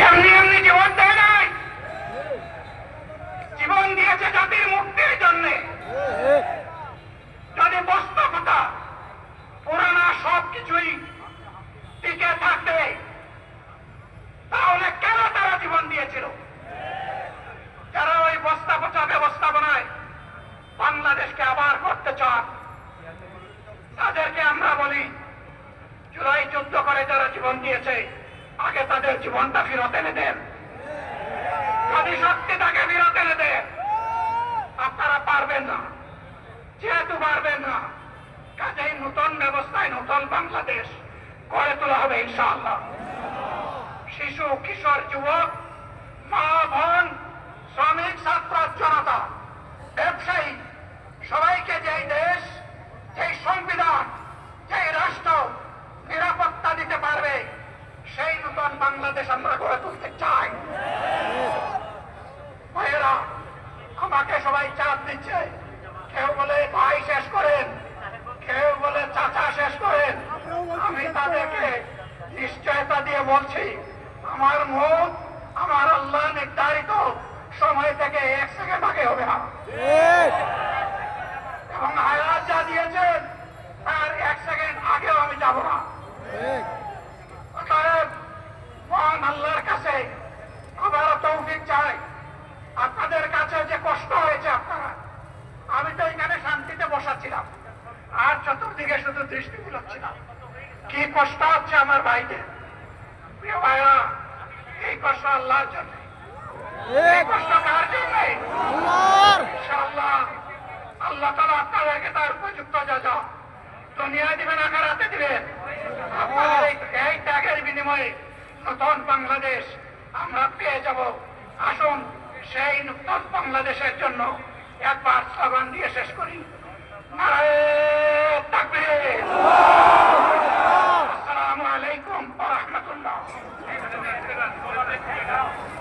এমনি এমনি জীবন দেয় নাই, জীবন দিয়েছে জাতির মুক্তির জন্য। যদি বাস্তবতা পুরানা সবকিছুই টিকে থাকে, তাহলে কেন তারা জীবন দিয়েছিল? যারা ওই বস্তা পচা ব্যবস্থাপনায় বাংলাদেশকে আবার করতে চান, তাদেরকে আমরা বলি, জুলাই যুদ্ধ করে যারা জীবন দিয়েছে, আগে তাদের জীবনটা ফেরত এনে দেন। যদি সত্যি তাকে ফেরত এনে দেন, আপনারা পারবেন না। যেহেতু পারবেন না, কাজেই নতুন ব্যবস্থায় নতুন বাংলাদেশ গড়ে তোলা হবে ইনশাআল্লাহ। শিশু, কিশোর, যুবক, মা, বোন, শ্রমিক, ছাত্র, জনতা, ব্যবসায়ী, সবাইকে যেই দেশ, যেই সংবিধান, যেই রাষ্ট্র নিরাপত্তা দিতে পারবে, সেই নতুন বাংলাদেশ আমরা গড়ে তুলতে চাই। ভাইয়েরা, আমাকে সবাই চাপ দিচ্ছে। কেউ বলে ভাই শেষ করেন, কেউ বলে চাচা শেষ করেন। আমি তাদেরকে নিশ্চয়তা দিয়ে বলছি, আমার মুখ আমার আল্লাহ নির্ধারিত সময় থেকে 1 সেকেন্ড আগে হবে না, এবং হায়াত যা দিয়েছেন তার 1 সেকেন্ড আগেও আমি যাব না। অতএব মহান আল্লাহর কাছে আবারও তৌফিক চাই। আপনাদের কাছে যে কষ্ট হয়েছে, আপনারা, আমি তো এখানে শান্তিতে বসাচ্ছিলাম, আর চতুর্দিকে শুধু দৃষ্টি বুলাচ্ছিলাম। কি কষ্ট হচ্ছে আমার ভাইদের। প্রিয় ভাইরা, এই কষ্ট আল্লাহর জন্য। এই কষ্ট কার জন্য? ইনশাআল্লাহ আল্লাহ তাআলা আপনাদেরকে তার উপযুক্ত যা দুনিয়া দিবেন, আখিরাতে দিবেন। আপনাদের এই ত্যাগের বিনিময়ে নতুন বাংলাদেশ আমরা পেয়ে যাব। আসুন সেই নতুন বাংলাদেশের জন্য একবার স্লোগান দিয়ে শেষ করি।